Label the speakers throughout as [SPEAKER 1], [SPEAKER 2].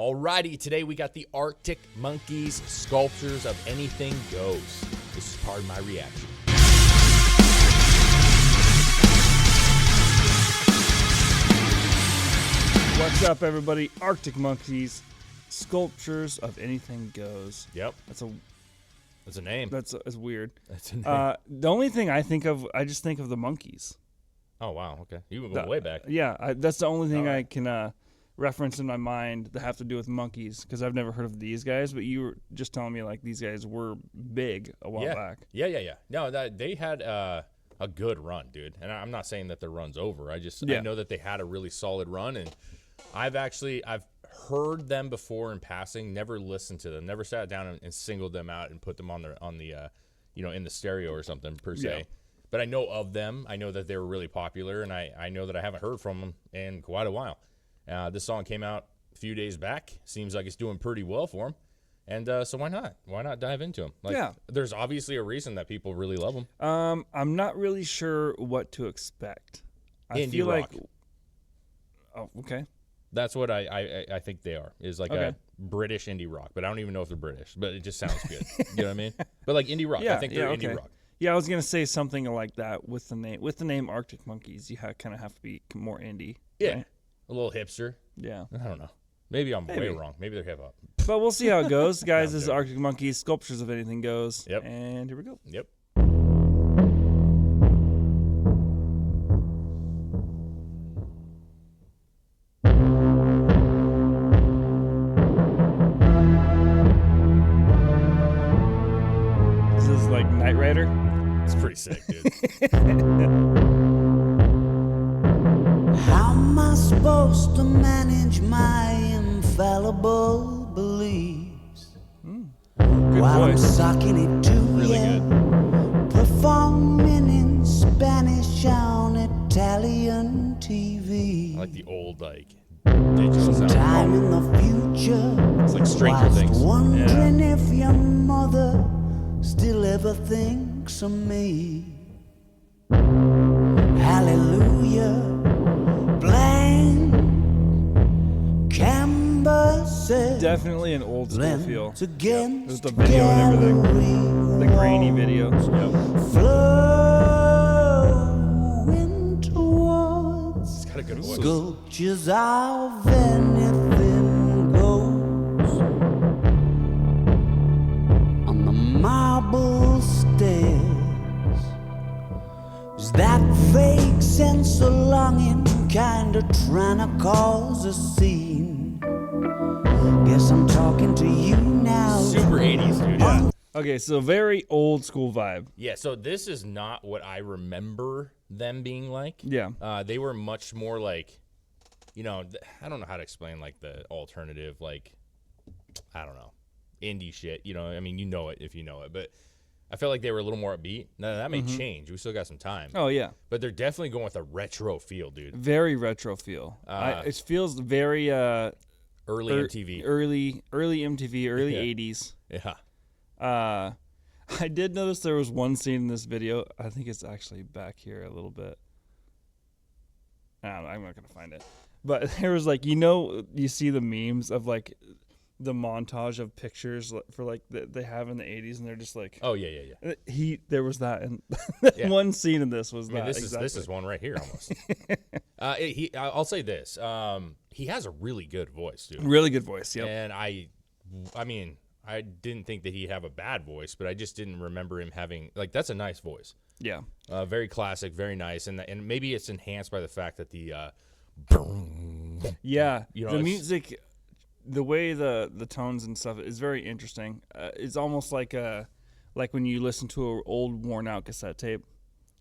[SPEAKER 1] Alrighty, today we got the Arctic Monkeys Sculptures of Anything Goes. This is part of my reaction.
[SPEAKER 2] What's up, everybody? Arctic Monkeys Sculptures of Anything Goes.
[SPEAKER 1] Yep.
[SPEAKER 2] That's
[SPEAKER 1] a name.
[SPEAKER 2] That's weird.
[SPEAKER 1] That's a name.
[SPEAKER 2] The only thing I just think of the monkeys.
[SPEAKER 1] Oh, wow. Okay. You were going way back.
[SPEAKER 2] Yeah, that's the only thing I can reference in my mind that have to do with monkeys, because I've never heard of these guys, but you were just telling me like these guys were big a while back.
[SPEAKER 1] Yeah. No, they had a good run, dude. And I'm not saying that their run's over. I know that they had a really solid run, and I've heard them before in passing, never listened to them, never sat down and singled them out and put them on the in the stereo or something per se.
[SPEAKER 2] Yeah.
[SPEAKER 1] But I know of them. I know that they were really popular, and I know that I haven't heard from them in quite a while. This song came out a few days back. Seems like it's doing pretty well for them. And so why not? Why not dive into them? There's obviously a reason that people really love them.
[SPEAKER 2] I'm not really sure what to expect. I feel
[SPEAKER 1] rock.
[SPEAKER 2] like... Oh, okay.
[SPEAKER 1] That's what I think they are, is like a British indie rock. But I don't even know if they're British, but it just sounds good. You know what I mean? But like indie rock. I think they're indie rock.
[SPEAKER 2] Yeah, I was going to say something like that with the name. With the name Arctic Monkeys, you kind of have to be more indie.
[SPEAKER 1] Yeah.
[SPEAKER 2] Right?
[SPEAKER 1] A little hipster.
[SPEAKER 2] Yeah.
[SPEAKER 1] I don't know. Maybe I'm way wrong. Maybe they're hip-hop.
[SPEAKER 2] But we'll see how it goes. Guys, this is Arctic Monkeys, Sculptures of Anything Goes.
[SPEAKER 1] Yep.
[SPEAKER 2] And here we go.
[SPEAKER 1] Yep.
[SPEAKER 2] This is like Knight Rider.
[SPEAKER 1] It's pretty sick, dude.
[SPEAKER 3] How am I supposed to manage my infallible beliefs while I'm sucking it to
[SPEAKER 1] Really
[SPEAKER 3] you?
[SPEAKER 1] good.
[SPEAKER 3] Performing in Spanish on Italian TV.
[SPEAKER 1] I like the old, digital sound.
[SPEAKER 3] Time in the future.
[SPEAKER 1] It's like Stranger
[SPEAKER 3] whilst
[SPEAKER 1] Things.
[SPEAKER 3] wondering if your mother still ever thinks of me. Hallelujah. Blank canvases.
[SPEAKER 2] Definitely an old school feel.
[SPEAKER 3] There's
[SPEAKER 2] the video and everything. The grainy video. Yep.
[SPEAKER 3] Flowing towards
[SPEAKER 1] It's got a good voice.
[SPEAKER 3] sculptures of anything goes on the marble stairs. Is that fake sense of longing kinda trying to cause a scene? Guess I'm talking to you now.
[SPEAKER 1] Super 80s, dude. Yeah.
[SPEAKER 2] Okay, so very old school vibe.
[SPEAKER 1] Yeah, so this is not what I remember them being like.
[SPEAKER 2] Yeah.
[SPEAKER 1] They were much more like, I don't know how to explain like the alternative, I don't know, indie shit. I mean, you know it if you know it, but I felt like they were a little more upbeat. Now, that may change. We still got some time.
[SPEAKER 2] Oh, yeah.
[SPEAKER 1] But they're definitely going with a retro feel, dude.
[SPEAKER 2] Very retro feel. It feels very...
[SPEAKER 1] early MTV.
[SPEAKER 2] Early MTV, early 80s.
[SPEAKER 1] Yeah.
[SPEAKER 2] I did notice there was one scene in this video. I think it's actually back here a little bit. I'm not going to find it. But there was you see the memes of the montage of pictures for they have in the 80s, and they're just like,
[SPEAKER 1] oh yeah.
[SPEAKER 2] There was that, and one scene in this was that.
[SPEAKER 1] This is one right here almost. I'll say this. He has a really good voice, dude.
[SPEAKER 2] Really good voice, yeah.
[SPEAKER 1] And I mean, I didn't think that he'd have a bad voice, but I just didn't remember him having that's a nice voice.
[SPEAKER 2] Yeah.
[SPEAKER 1] Very classic, very nice, and maybe it's enhanced by the fact that the
[SPEAKER 2] the music, the way the tones and stuff is very interesting. It's almost like when you listen to an old worn out cassette tape,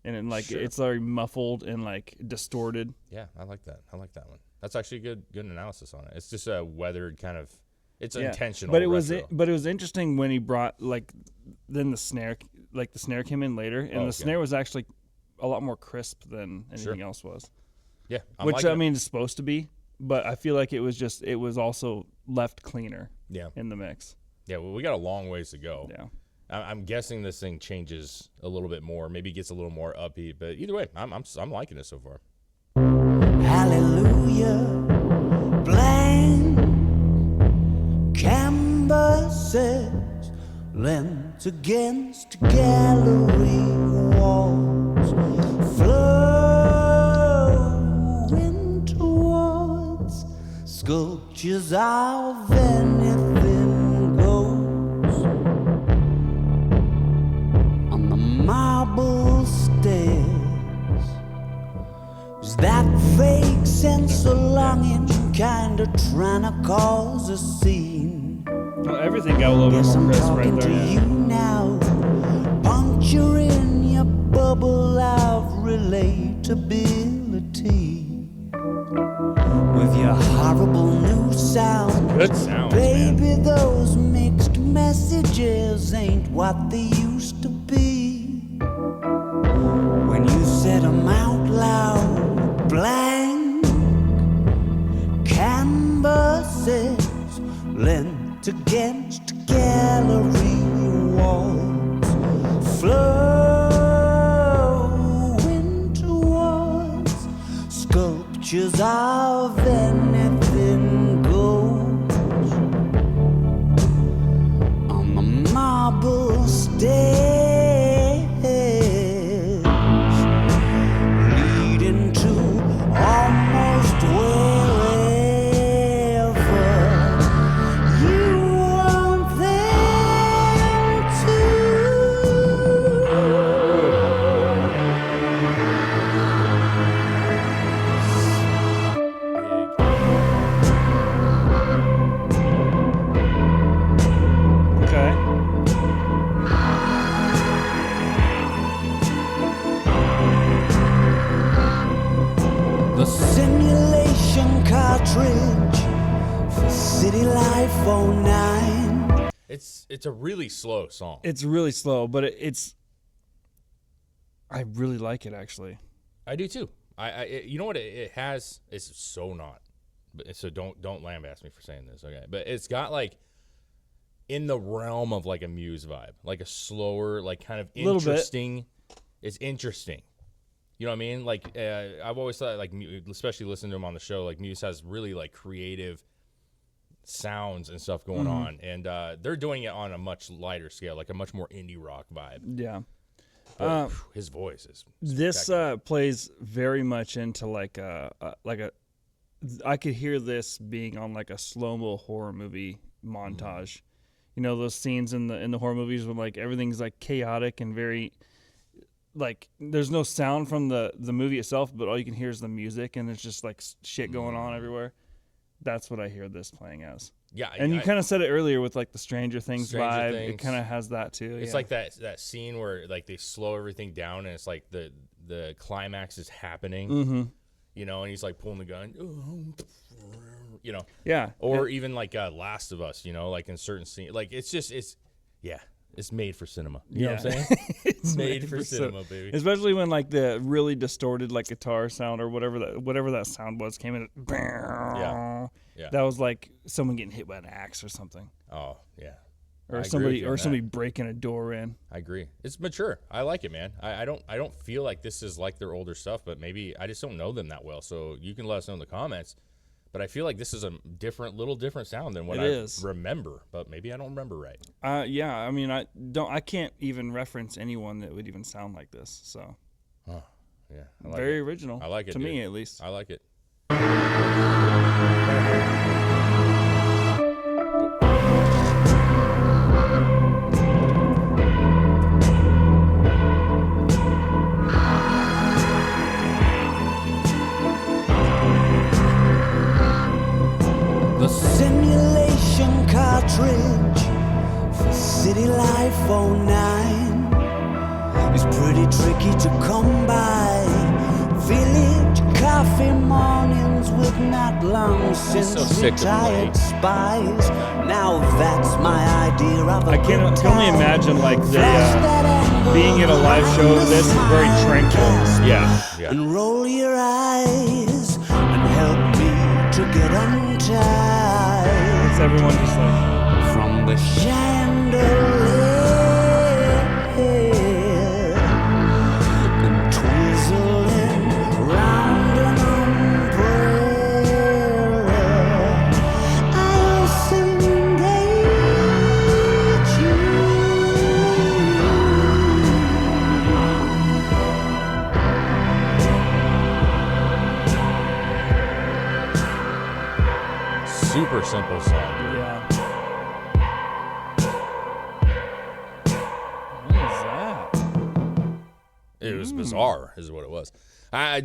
[SPEAKER 2] and then it's muffled and distorted.
[SPEAKER 1] Yeah, I like that. I like that one. That's actually good analysis on it. It's just a weathered kind of. It's intentional.
[SPEAKER 2] But it was interesting when he brought then the snare came in later, and the snare was actually a lot more crisp than anything else was.
[SPEAKER 1] Yeah,
[SPEAKER 2] which I mean is supposed to be, but I feel like it was also left cleaner.
[SPEAKER 1] Yeah.
[SPEAKER 2] In the mix.
[SPEAKER 1] Yeah, well, we got a long ways to go.
[SPEAKER 2] Yeah.
[SPEAKER 1] I'm guessing this thing changes a little bit more, maybe gets a little more upbeat, but either way, I'm liking it so far.
[SPEAKER 3] Hallelujah, blank leant against gallery walls, flowing towards sculptures of anything goes. On the marble stairs is that vague sense of longing, kinda trying to cause a scene.
[SPEAKER 2] Well, everything got a little bit
[SPEAKER 3] Guess
[SPEAKER 2] more
[SPEAKER 3] I'm
[SPEAKER 2] crisp
[SPEAKER 3] talking
[SPEAKER 2] right there.
[SPEAKER 3] to you now, puncturing your bubble of relatability with your horrible new sound.
[SPEAKER 1] Good sounds,
[SPEAKER 3] Baby, those mixed messages ain't what they used to be. When you said 'em out loud, blank canvases leant against gallery walls, flowing towards sculptures of anything goes. On the marble stairs leading to almost wherever you want them to.
[SPEAKER 2] Okay.
[SPEAKER 3] The simulation cartridge for City Life 09.
[SPEAKER 1] It's a really slow song.
[SPEAKER 2] It's really slow, but it's. I really like it actually.
[SPEAKER 1] I do too. You know what it has? It's so not. But so don't lambaste me for saying this, okay? But it's got like in the realm of like a Muse vibe, like a slower, like kind of
[SPEAKER 2] Little bit.
[SPEAKER 1] interesting. It's interesting. You know what I mean? Like I've always thought, like especially listening to him on the show, like Muse has really like creative sounds and stuff going on, and they're doing it on a much lighter scale, like a much more indie rock vibe.
[SPEAKER 2] Yeah.
[SPEAKER 1] But, his voice is
[SPEAKER 2] This
[SPEAKER 1] spectacular.
[SPEAKER 2] plays very much into like a. I could hear this being on like a slow-mo horror movie montage. You know those scenes in the horror movies where like everything's like chaotic and very like there's no sound from the movie itself, but all you can hear is the music and there's just like shit going on everywhere. That's what I hear this playing as.
[SPEAKER 1] Yeah,
[SPEAKER 2] And you kind of said it earlier with like the Stranger Things
[SPEAKER 1] Stranger
[SPEAKER 2] vibe.
[SPEAKER 1] Things.
[SPEAKER 2] It kind of has that too.
[SPEAKER 1] It's
[SPEAKER 2] yeah.
[SPEAKER 1] like that scene where like they slow everything down and it's like the climax is happening.
[SPEAKER 2] Mm-hmm.
[SPEAKER 1] You know, and he's like pulling the gun. You know.
[SPEAKER 2] Yeah.
[SPEAKER 1] Or even like Last of Us, you know, like in certain scenes. Like it's made for cinema. You know what I'm saying?
[SPEAKER 2] It's
[SPEAKER 1] made for cinema, baby.
[SPEAKER 2] Especially when like the really distorted like guitar sound or whatever that sound was came in.
[SPEAKER 1] Yeah.
[SPEAKER 2] That was like someone getting hit by an axe or something,
[SPEAKER 1] Oh, yeah. I
[SPEAKER 2] or
[SPEAKER 1] agree
[SPEAKER 2] somebody
[SPEAKER 1] with you on that.
[SPEAKER 2] somebody breaking a door in.
[SPEAKER 1] I agree. It's mature. I like it, man. I don't feel like this is like their older stuff, but maybe I just don't know them that well. So you can let us know in the comments. But I feel like this is a little different sound than what
[SPEAKER 2] It
[SPEAKER 1] I
[SPEAKER 2] is.
[SPEAKER 1] remember. But maybe I don't remember right.
[SPEAKER 2] Yeah. I mean, I can't even reference anyone that would even sound like this. So
[SPEAKER 1] Oh, yeah. I like
[SPEAKER 2] very
[SPEAKER 1] it.
[SPEAKER 2] original.
[SPEAKER 1] I like it,
[SPEAKER 2] to
[SPEAKER 1] dude.
[SPEAKER 2] me at least.
[SPEAKER 1] I like it.
[SPEAKER 3] The simulation cartridge for City Life 09 is pretty tricky to come by. Village coffee mornings with not long since
[SPEAKER 1] so sick of
[SPEAKER 3] retired
[SPEAKER 1] Blake.
[SPEAKER 3] spies. Now that's my idea of a
[SPEAKER 2] I can only imagine like the being at a live show. This is very tranquil.
[SPEAKER 1] Yeah. Yeah.
[SPEAKER 3] And roll your eyes and help me to get untied
[SPEAKER 2] It's everyone just like
[SPEAKER 3] from the chandelier and twizzling round an umbrella. I'll soon engage you
[SPEAKER 1] simple song, dude.
[SPEAKER 2] Yeah. What is that?
[SPEAKER 1] It was bizarre, is what it was.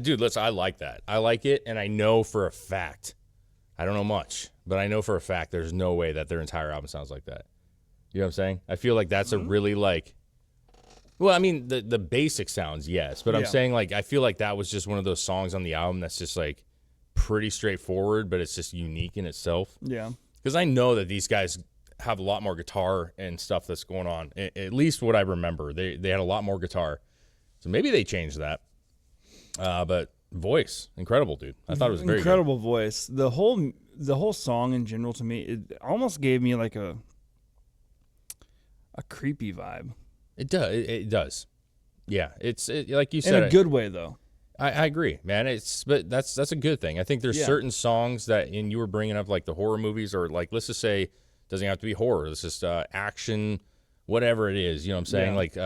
[SPEAKER 1] Dude, listen, I like that. I like it, and I know for a fact, I don't know much, but I know for a fact there's no way that their entire album sounds like that. You know what I'm saying? I feel like that's a really, like, well, I mean, the basic sounds, yes, but I'm saying, like, I feel like that was just one of those songs on the album that's just, like, pretty straightforward, but it's just unique in itself.
[SPEAKER 2] Yeah.
[SPEAKER 1] Because I know that these guys have a lot more guitar and stuff that's going on. At least what I remember, they had a lot more guitar. So maybe they changed that. But voice, incredible, dude. I thought it was very
[SPEAKER 2] incredible voice. The whole song in general, to me, it almost gave me like a creepy vibe.
[SPEAKER 1] It does. It does. Yeah, it's like you said,
[SPEAKER 2] in a good way though.
[SPEAKER 1] I agree, man. But that's a good thing. I think there's certain songs that, and you were bringing up like the horror movies, or like, let's just say, doesn't have to be horror. It's just action, whatever it is. You know what I'm saying? Like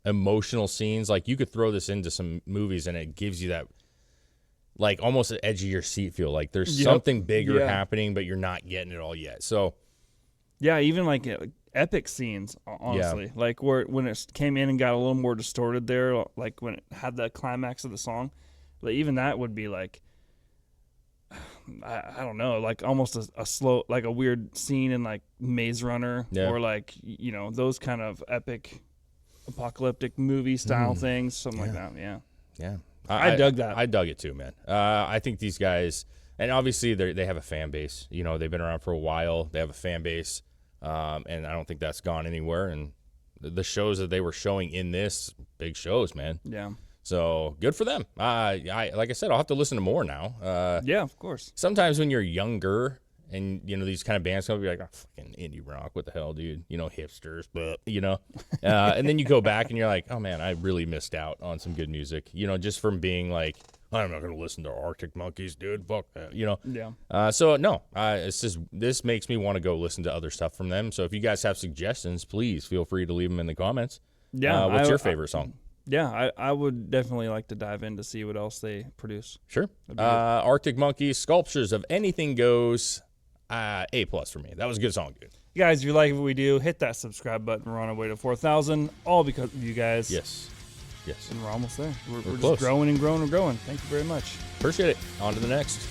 [SPEAKER 1] emotional scenes. Like you could throw this into some movies, and it gives you that, like, almost an edge of your seat feel. Like there's something bigger happening, but you're not getting it all yet. So
[SPEAKER 2] yeah, even like epic scenes, honestly, like when it came in and got a little more distorted there, like when it had the climax of the song, like even that would be like, I don't know, like almost a slow, like a weird scene in like Maze Runner, or like, you know, those kind of epic apocalyptic movie style things, something like that. Yeah. I dug that.
[SPEAKER 1] I dug it too, man. I think these guys, and obviously they have a fan base. You know, they've been around for a while. They have a fan base. And I don't think that's gone anywhere. And the shows that they were showing in this, big shows, man.
[SPEAKER 2] Yeah.
[SPEAKER 1] So good for them. Like I said, I'll have to listen to more now.
[SPEAKER 2] Yeah, of course.
[SPEAKER 1] Sometimes when you're younger and, you know, these kind of bands come up, you're like, oh, fucking indie rock, what the hell, dude? You know, hipsters, but, you know. And then you go back and you're like, oh, man, I really missed out on some good music. You know, just from being like, I'm not going to listen to Arctic Monkeys, dude. Fuck that, you know?
[SPEAKER 2] Yeah.
[SPEAKER 1] So, no, it's just, this makes me want to go listen to other stuff from them. So if you guys have suggestions, please feel free to leave them in the comments.
[SPEAKER 2] Yeah.
[SPEAKER 1] What's your favorite song?
[SPEAKER 2] Yeah, I would definitely like to dive in to see what else they produce.
[SPEAKER 1] Sure. Arctic Monkeys, Sculptures of Anything Goes, A+ for me. That was a good song, dude.
[SPEAKER 2] You guys, if you like what we do, hit that subscribe button. We're on our way to 4,000, all because of you guys.
[SPEAKER 1] Yes.
[SPEAKER 2] And we're almost there. We're
[SPEAKER 1] close.
[SPEAKER 2] just growing and growing and growing. Thank you very much.
[SPEAKER 1] Appreciate it. On to the next.